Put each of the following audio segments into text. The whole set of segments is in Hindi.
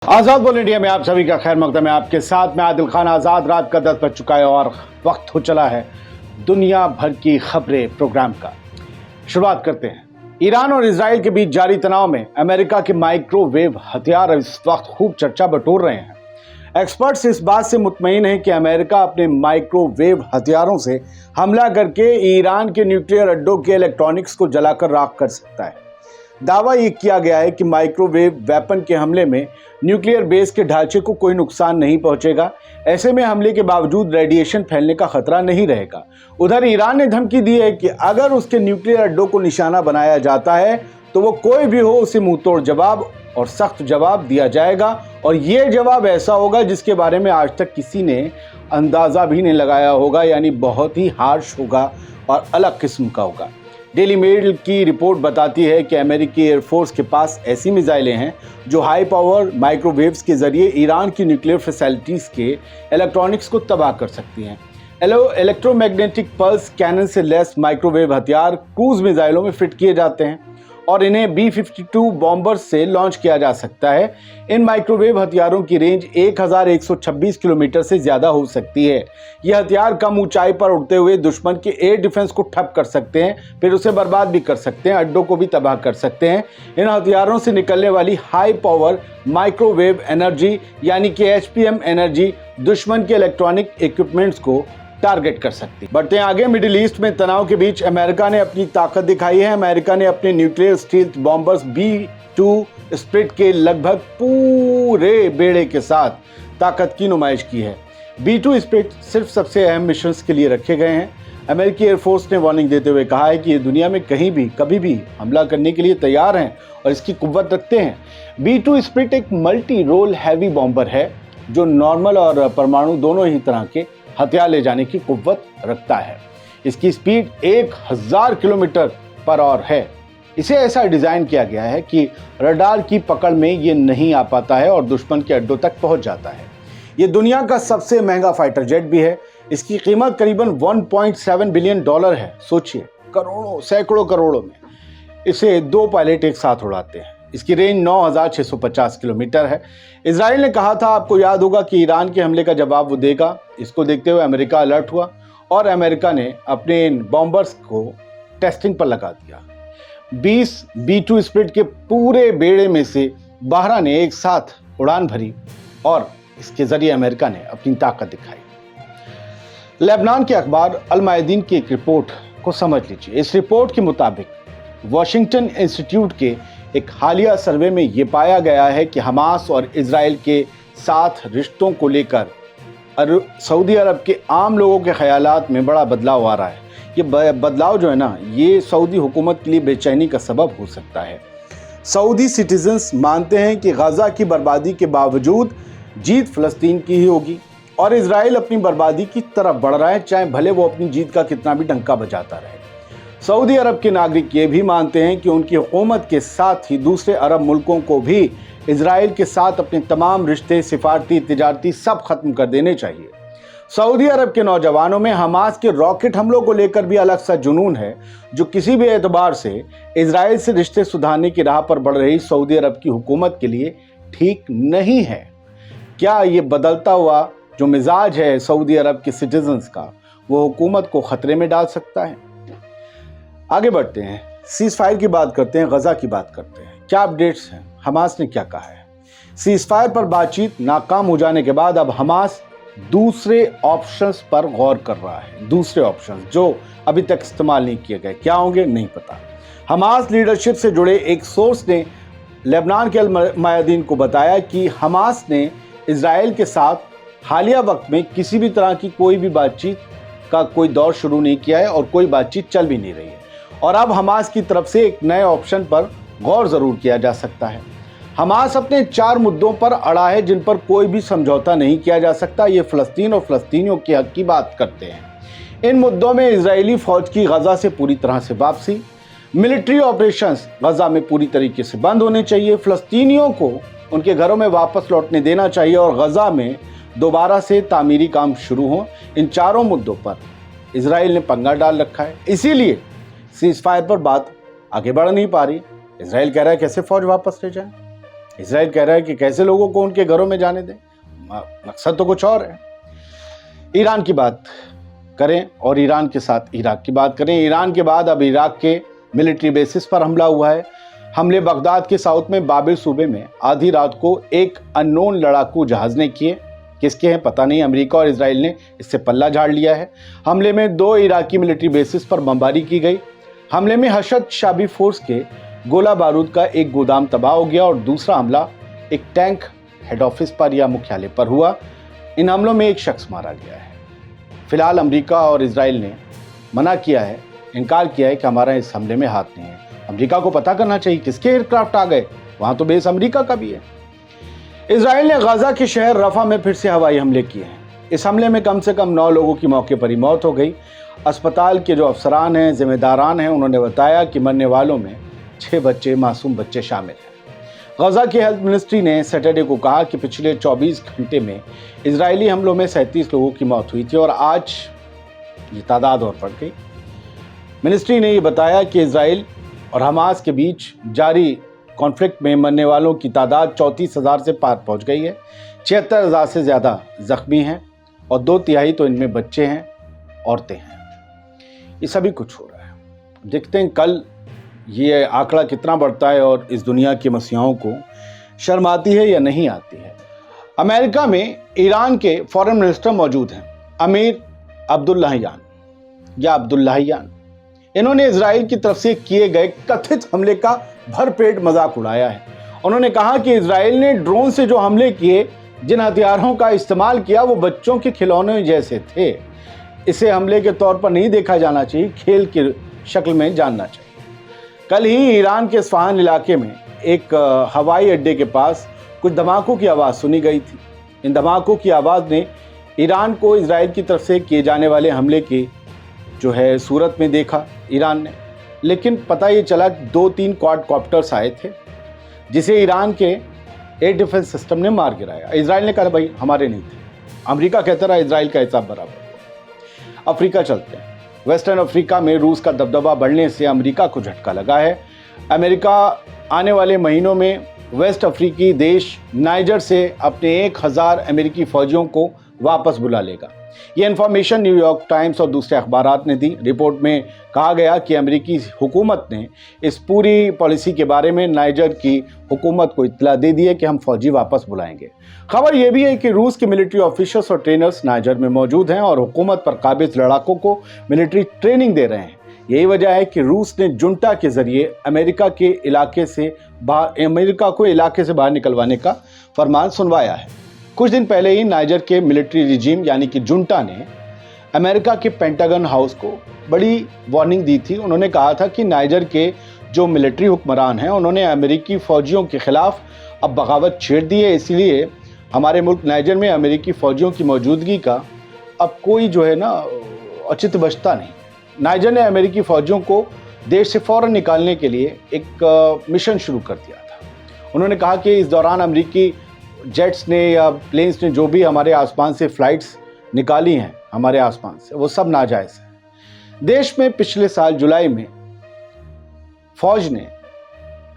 आजाद बोल इंडिया में आप सभी का खैर मकदम है। आपके साथ में आदिल खान आजाद। रात का 10 बज चुका है और वक्त हो चला है दुनिया भर की खबरें प्रोग्राम का। शुरुआत करते हैं। ईरान और इजराइल के बीच जारी तनाव में अमेरिका के माइक्रोवेव हथियार इस वक्त खूब चर्चा बटोर रहे हैं। एक्सपर्ट्स इस बात से मुतमईन हैं कि अमेरिका अपने माइक्रोवेव हथियारों से हमला करके ईरान के न्यूक्लियर अड्डों के इलेक्ट्रॉनिक्स को जलाकर राख कर सकता है। दावा ये किया गया है कि माइक्रोवेव वेपन के हमले में न्यूक्लियर बेस के ढांचे को कोई नुकसान नहीं पहुंचेगा। ऐसे में हमले के बावजूद रेडिएशन फैलने का खतरा नहीं रहेगा। उधर ईरान ने धमकी दी है कि अगर उसके न्यूक्लियर अड्डों को निशाना बनाया जाता है तो वो कोई भी हो उसे मुंहतोड़ जवाब और सख्त जवाब दिया जाएगा, और ये जवाब ऐसा होगा जिसके बारे में आज तक किसी ने अंदाजा भी नहीं लगाया होगा, यानी बहुत ही हार्श होगा और अलग किस्म का होगा। डेली मेल की रिपोर्ट बताती है कि अमेरिकी एयरफोर्स के पास ऐसी मिसाइलें हैं जो हाई पावर माइक्रोवेव्स के जरिए ईरान की न्यूक्लियर फैसिलिटीज़ के इलेक्ट्रॉनिक्स को तबाह कर सकती हैं। इलेक्ट्रोमैग्नेटिक पल्स कैनन से लैस माइक्रोवेव हथियार क्रूज मिसाइलों में फिट किए जाते हैं और इन्हें B-52 बॉम्बर्स से लॉन्च किया जा सकता है। इन माइक्रोवेव हथियारों की रेंज 1126 किलोमीटर से ज़्यादा हो सकती है। ये हथियार कम ऊंचाई पर उड़ते हुए दुश्मन के एयर डिफेंस को ठप कर सकते हैं, फिर उसे बर्बाद भी कर सकते हैं, अड्डों को भी तबाह कर सकते हैं। इन हथियारों से निकलने वाली हाई पावर माइक्रोवेव एनर्जी यानी कि HPM एनर्जी दुश्मन के इलेक्ट्रॉनिक इक्विपमेंट्स को टारगेट कर सकती। बढ़ते हैं आगे। मिडिल ईस्ट में तनाव के बीच अमेरिका ने अपनी ताकत दिखाई है। अमेरिका ने अपने nuclear stealth bombers B-2 spirit के लगभग पूरे बेड़े के साथ ताकत की नुमाइश की है। B-2 स्प्रिट सिर्फ सबसे अहम मिशंस के लिए रखे गए हैं। अमेरिकी एयरफोर्स ने वार्निंग देते हुए कहा है कि ये दुनिया में कहीं भी कभी भी हमला करने के लिए तैयार हैं और इसकी कुव्वत रखते हैं। B-2 स्प्रिट एक मल्टी रोल हैवी बॉम्बर है जो नॉर्मल और परमाणु दोनों ही तरह के हथियार ले जाने की कुव्वत रखता है। इसकी स्पीड 1000 किलोमीटर पर आवर है। इसे ऐसा डिजाइन किया गया है कि रडार की पकड़ में ये नहीं आ पाता है और दुश्मन के अड्डों तक पहुंच जाता है। ये दुनिया का सबसे महंगा फाइटर जेट भी है। इसकी कीमत करीबन $1.7 बिलियन है। सोचिए, करोड़ों सैकड़ों करोड़ों में इसे 2 पायलट एक साथ उड़ाते हैं। इसकी रेंज 9650 किलोमीटर है। इजराइल ने कहा था, आपको याद होगा, कि ईरान के हमले का जवाब वो देगा। इसको देखते हुए अमेरिका अलर्ट हुआ और अमेरिका ने अपने इन बॉम्बर्स को टेस्टिंग पर लगा दिया। 20 B-2 स्प्रिट के पूरे बेड़े में से 12 ने एक साथ उड़ान भरी और इसके जरिए अमेरिका ने अपनी ताकत दिखाई। लेबनान के अखबार अल मायदीन की एक रिपोर्ट को समझ लीजिए। इस रिपोर्ट के मुताबिक वॉशिंगटन इंस्टीट्यूट के एक हालिया सर्वे में ये पाया गया है कि हमास और इजराइल के साथ रिश्तों को लेकर सऊदी अरब के आम लोगों के ख्यालात में बड़ा बदलाव आ रहा है। ये बदलाव जो है ना, ये सऊदी हुकूमत के लिए बेचैनी का सबब हो सकता है। सऊदी सिटीजन्स मानते हैं कि गजा की बर्बादी के बावजूद जीत फ़लस्तीन की ही होगी और इजराइल अपनी बर्बादी की तरफ बढ़ रहा है, चाहे भले वो अपनी जीत का कितना भी डंका बजाता रहे। सऊदी अरब के नागरिक ये भी मानते हैं कि उनकी हुकूमत के साथ ही दूसरे अरब मुल्कों को भी इजराइल के साथ अपने तमाम रिश्ते, सिफारती, तिजारती सब खत्म कर देने चाहिए। सऊदी अरब के नौजवानों में हमास के रॉकेट हमलों को लेकर भी अलग सा जुनून है, जो किसी भी एतबार से इजराइल से रिश्ते सुधारने की राह पर बढ़ रही सऊदी अरब की हुकूमत के लिए ठीक नहीं है। क्या ये बदलता हुआ जो मिजाज है सऊदी अरब के सिटीजन्स का, वो हुकूमत को खतरे में डाल सकता है? आगे बढ़ते हैं। सीज फायर की बात करते हैं, गजा की बात करते हैं। क्या अपडेट्स हैं? हमास ने क्या कहा है? सीज फायर पर बातचीत नाकाम हो जाने के बाद अब हमास दूसरे ऑप्शंस पर गौर कर रहा है। दूसरे ऑप्शंस जो अभी तक इस्तेमाल नहीं किए गए, क्या होंगे नहीं पता। हमास लीडरशिप से जुड़े एक सोर्स ने लेबनान के अल मायदीन को बताया कि हमास ने इजराइल के साथ हालिया वक्त में किसी भी तरह की कोई भी बातचीत का कोई दौर शुरू नहीं किया है और कोई बातचीत चल भी नहीं रही है। और अब हमास की तरफ से एक नए ऑप्शन पर गौर जरूर किया जा सकता है। हमास अपने 4 मुद्दों पर अड़ा है जिन पर कोई भी समझौता नहीं किया जा सकता। ये फ़लस्तीन और फ़लस्तीनियों के हक की बात करते हैं। इन मुद्दों में इजरायली फ़ौज की गजा से पूरी तरह से वापसी, मिलिट्री ऑपरेशंस गजा में पूरी तरीके से बंद होने चाहिए, फ़लस्तीनियों को उनके घरों में वापस लौटने देना चाहिए और गजा में दोबारा से तामीरी काम शुरू हो। इन चारों मुद्दों पर इजराइल ने पंगा डाल रखा है, इसीलिए सीज फायर पर बात आगे बढ़ नहीं पा रही। इजराइल कह रहा है कैसे फौज वापस ले जाए। इसराइल कह रहा है कि कैसे लोगों को उनके घरों में जाने दें, मकसद तो कुछ और है। ईरान की बात करें और ईरान के साथ इराक की बात करें। ईरान के बाद अब इराक के मिलिट्री बेसिस पर हमला हुआ है। हमले बगदाद के साउथ में बाबिल सूबे में आधी रात को एक अननोन लड़ाकू जहाज ने किए। किसके हैं पता नहीं, अमेरिका और इजराइल ने इससे पल्ला झाड़ लिया है। हमले में 2 इराकी मिलिट्री बेसिस पर बमबारी की गई। हमले में हशद शाबी फोर्स के गोला बारूद का एक गोदाम तबाह हो गया और दूसरा हमला एक टैंक हेड ऑफिस पर या मुख्यालय पर हुआ। इन हमलों में एक शख्स मारा गया है। फिलहाल अमेरिका और इजराइल ने मना किया है, इनकार किया है कि हमारा इस हमले में हाथ नहीं है। अमेरिका को पता करना चाहिए किसके एयरक्राफ्ट आ गए, वहां तो बेस अमेरिका का भी है। इजराइल ने गाजा के शहर रफा में फिर से हवाई हमले किए हैं। इस हमले में कम से कम 9 लोगों की मौके पर ही मौत हो गई। अस्पताल के जो अफसरान हैं, जिम्मेदारान हैं, उन्होंने बताया कि मरने वालों में 6 बच्चे, मासूम बच्चे शामिल हैं। गाजा की हेल्थ मिनिस्ट्री ने सैटरडे को कहा कि पिछले 24 घंटे में इजरायली हमलों में 37 लोगों की मौत हुई थी और आज ये तादाद और बढ़ गई। मिनिस्ट्री ने ये बताया कि इजराइल और हमास के बीच जारी कॉन्फ्लिक्ट में मरने वालों की तादाद 34,000 से पार पहुंच गई है। 76,000 से ज़्यादा जख्मी हैं और 2/3 तो इनमें बच्चे हैं, औरतें हैं। ये सभी कुछ हो रहा है। देखते हैं कल ये आंकड़ा कितना बढ़ता है और इस दुनिया की मसीहाओं को शर्म आती है या नहीं आती है। अमेरिका में ईरान के फॉरेन मिनिस्टर मौजूद हैं, अमीर अब्दुल्लाहियान या अब्दुल्लाहियान। इन्होंने इजराइल की तरफ से किए गए कथित हमले का भरपेट मजाक उड़ाया है। उन्होंने कहा कि इजराइल ने ड्रोन से जो हमले किए, जिन हथियारों का इस्तेमाल किया, वो बच्चों के खिलौने जैसे थे। इसे हमले के तौर पर नहीं देखा जाना चाहिए, खेल की शक्ल में जानना चाहिए। कल ही ईरान के इस्फहान इलाके में एक हवाई अड्डे के पास कुछ धमाकों की आवाज़ सुनी गई थी। इन धमाकों की आवाज़ ने ईरान को इजराइल की तरफ से किए जाने वाले हमले की जो है सूरत में देखा ईरान ने। लेकिन पता ये चला 2-3 क्वाडकॉप्टर्स आए थे जिसे ईरान के एयर डिफेंस सिस्टम ने मार गिराया। इजराइल ने कहा भाई हमारे नहीं थे। अमेरिका कहता रहा इजराइल का हिसाब बराबर। अफ्रीका चलते हैं। वेस्टर्न अफ्रीका में रूस का दबदबा बढ़ने से अमेरिका को झटका लगा है। अमेरिका आने वाले महीनों में वेस्ट अफ्रीकी देश नाइजर से अपने 1000 अमेरिकी फौजियों को वापस बुला लेगा। यह इंफॉर्मेशन न्यूयॉर्क टाइम्स और दूसरे अखबारात ने दी। रिपोर्ट में कहा गया कि अमेरिकी हुकूमत ने इस पूरी पॉलिसी के बारे में नाइजर की हुकूमत को इत्तला दे दी है कि हम फौजी वापस बुलाएंगे। खबर यह भी है कि रूस के मिलिट्री ऑफिसर्स और ट्रेनर्स नाइजर में मौजूद हैं और हुकूमत पर काबिज लड़ाकों को मिलिट्री ट्रेनिंग दे रहे हैं। यही वजह है कि रूस ने जुंटा के जरिए अमेरिका को इलाके से बाहर निकलवाने का फरमान सुनवाया है। कुछ दिन पहले ही नाइजर के मिलिट्री रिजीम यानी कि जुंटा ने अमेरिका के पेंटागन हाउस को बड़ी वार्निंग दी थी। उन्होंने कहा था कि नाइजर के जो मिलिट्री हुक्मरान हैं उन्होंने अमेरिकी फौजियों के खिलाफ अब बगावत छेड़ दी है, इसलिए हमारे मुल्क नाइजर में अमेरिकी फौजियों की मौजूदगी का अब कोई जो है ना औचित्य बचता नहीं। नाइजर ने अमेरिकी फौजियों को देश से फौरन निकालने के लिए एक मिशन शुरू कर दिया था। उन्होंने कहा कि इस दौरान अमेरिकी जेट्स ने या प्लेन्स ने जो भी हमारे आसमान से फ़्लाइट्स निकाली हैं हमारे आसमान से, वो सब नाजायज़ है। देश में पिछले साल जुलाई में फौज ने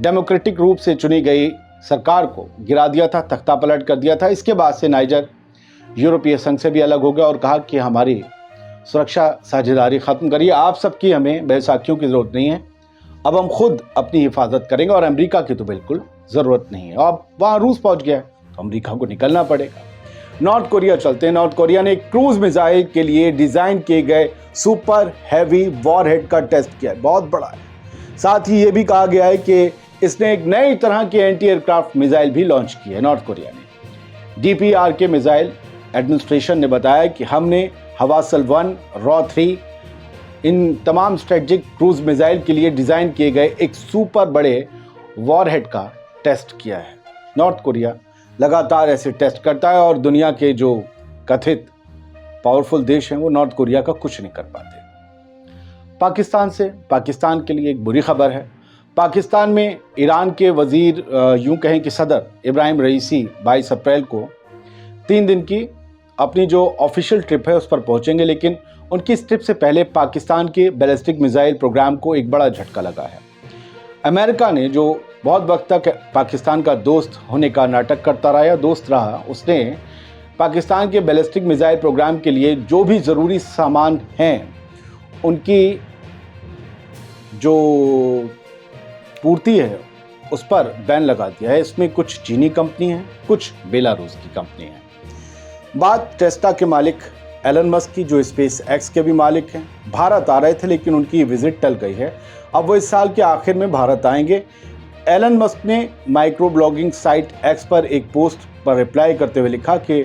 डेमोक्रेटिक रूप से चुनी गई सरकार को गिरा दिया था, तख्ता पलट कर दिया था। इसके बाद से नाइजर यूरोपीय संघ से भी अलग हो गया और कहा कि हमारी सुरक्षा साझेदारी ख़त्म करिए, आप सबकी हमें बैसाखियों की ज़रूरत नहीं है, अब हम खुद अपनी हिफाजत करेंगे और अमेरिका की तो बिल्कुल ज़रूरत नहीं है। अब वहाँ रूस पहुँच गया तो अमेरिका को निकलना पड़ेगा। नॉर्थ कोरिया चलते हैं। नॉर्थ कोरिया ने क्रूज मिसाइल के लिए डिज़ाइन किए गए सुपर हैवी वॉरहेड का टेस्ट किया है, बहुत बड़ा है। साथ ही ये भी कहा गया है कि इसने एक नई तरह की एंटी एयरक्राफ्ट मिसाइल भी लॉन्च की है नॉर्थ कोरिया ने। DPRK मिसाइल एडमिनिस्ट्रेशन ने बताया कि हमने हवासल 1, रॉ 3 इन तमाम स्ट्रेटेजिक क्रूज मिसाइल के लिए डिज़ाइन किए गए एक सुपर बड़े वॉरहेड का टेस्ट किया है। नॉर्थ कोरिया लगातार ऐसे टेस्ट करता है और दुनिया के जो कथित पावरफुल देश हैं वो नॉर्थ कोरिया का कुछ नहीं कर पाते। पाकिस्तान के लिए एक बुरी खबर है। पाकिस्तान में ईरान के वजीर यूं कहें कि सदर इब्राहिम रईसी 22 अप्रैल को 3 दिन की अपनी जो ऑफिशियल ट्रिप है उस पर पहुंचेंगे, लेकिन उनकी इस ट्रिप से पहले पाकिस्तान के बैलिस्टिक मिसाइल प्रोग्राम को एक बड़ा झटका लगा है। अमेरिका ने जो बहुत वक्त तक पाकिस्तान का दोस्त होने का नाटक करता रहा या दोस्त रहा। उसने पाकिस्तान के बैलिस्टिक मिसाइल प्रोग्राम के लिए जो भी ज़रूरी सामान हैं उनकी जो पूर्ति है उस पर बैन लगा दिया है। इसमें कुछ चीनी कंपनी हैं, कुछ बेलारूस की कंपनी हैं। बात टेस्ला के मालिक एलन मस्क की, जो स्पेस एक्स के भी मालिक हैं। भारत आ रहे थे लेकिन उनकी विजिट टल गई है। अब वो इस साल के आखिर में भारत आएंगे। एलन मस्क ने माइक्रो ब्लॉगिंग साइट एक्स पर एक पोस्ट पर रिप्लाई करते हुए लिखा कि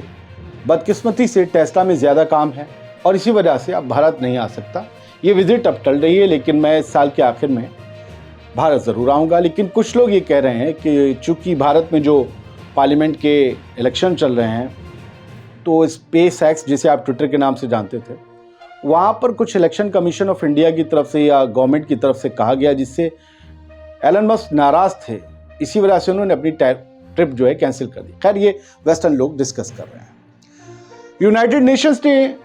बदकिस्मती से टेस्ला में ज़्यादा काम है और इसी वजह से अब भारत नहीं आ सकता। ये विजिट अब टल रही है लेकिन मैं इस साल के आखिर में भारत ज़रूर आऊँगा। लेकिन कुछ लोग ये कह रहे हैं कि चूँकि भारत में जो पार्लियामेंट के इलेक्शन चल रहे हैं तो स्पेस एक्स, जिसे आप ट्विटर के नाम से जानते थे, वहाँ पर कुछ इलेक्शन कमीशन ऑफ इंडिया की तरफ से या गवर्नमेंट की तरफ से कहा गया जिससे एलन मस्क नाराज़ थे। इसी वजह से उन्होंने अपनी ट्रिप जो है कैंसिल कर दी। खैर, ये वेस्टर्न लोग डिस्कस कर रहे हैं। यूनाइटेड नेशंस ने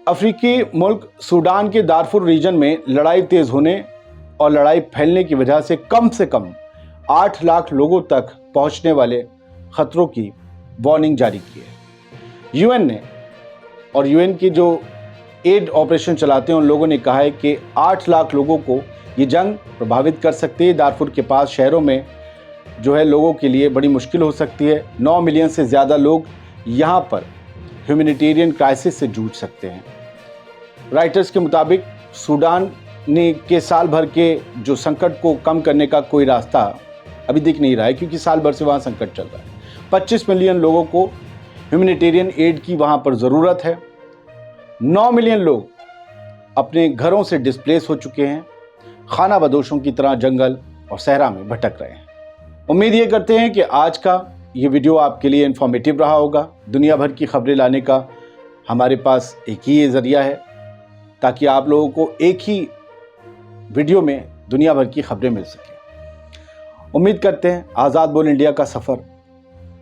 अफ्रीकी मुल्क सूडान के दारफुर रीजन में लड़ाई तेज़ होने और लड़ाई फैलने की वजह से कम 8 लाख लोगों तक पहुंचने वाले खतरों की वार्निंग जारी की है। यूएन ने और यूएन की जो एड ऑपरेशन चलाते हैं उन लोगों ने कहा है कि 8 लाख लोगों को ये जंग प्रभावित कर सकती है। दारफुर के पास शहरों में जो है लोगों के लिए बड़ी मुश्किल हो सकती है। 9 मिलियन से ज़्यादा लोग यहाँ पर ह्यूमैनिटेरियन क्राइसिस से जूझ सकते हैं। राइटर्स के मुताबिक सूडान के साल भर के जो संकट को कम करने का कोई रास्ता अभी दिख नहीं रहा है क्योंकि साल भर से वहाँ संकट चल रहा है। 25 मिलियन लोगों को ह्यूमैनिटेरियन एड की वहाँ पर ज़रूरत है। 9 मिलियन लोग अपने घरों से डिस्प्लेस हो चुके हैं, खाना बदोशों की तरह जंगल और सहरा में भटक रहे हैं। उम्मीद ये करते हैं कि आज का ये वीडियो आपके लिए इन्फॉर्मेटिव रहा होगा। दुनिया भर की खबरें लाने का हमारे पास एक ही ये ज़रिया है ताकि आप लोगों को एक ही वीडियो में दुनिया भर की खबरें मिल सकें। उम्मीद करते हैं आज़ाद बोल इंडिया का सफ़र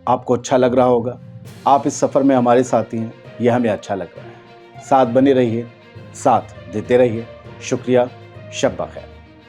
आपको अच्छा लग रहा होगा। आप इस सफ़र में हमारे साथी हैं, यह हमें अच्छा लग रहा है। साथ बने रहिए, साथ देते रहिए। शुक्रिया, शब बखैर।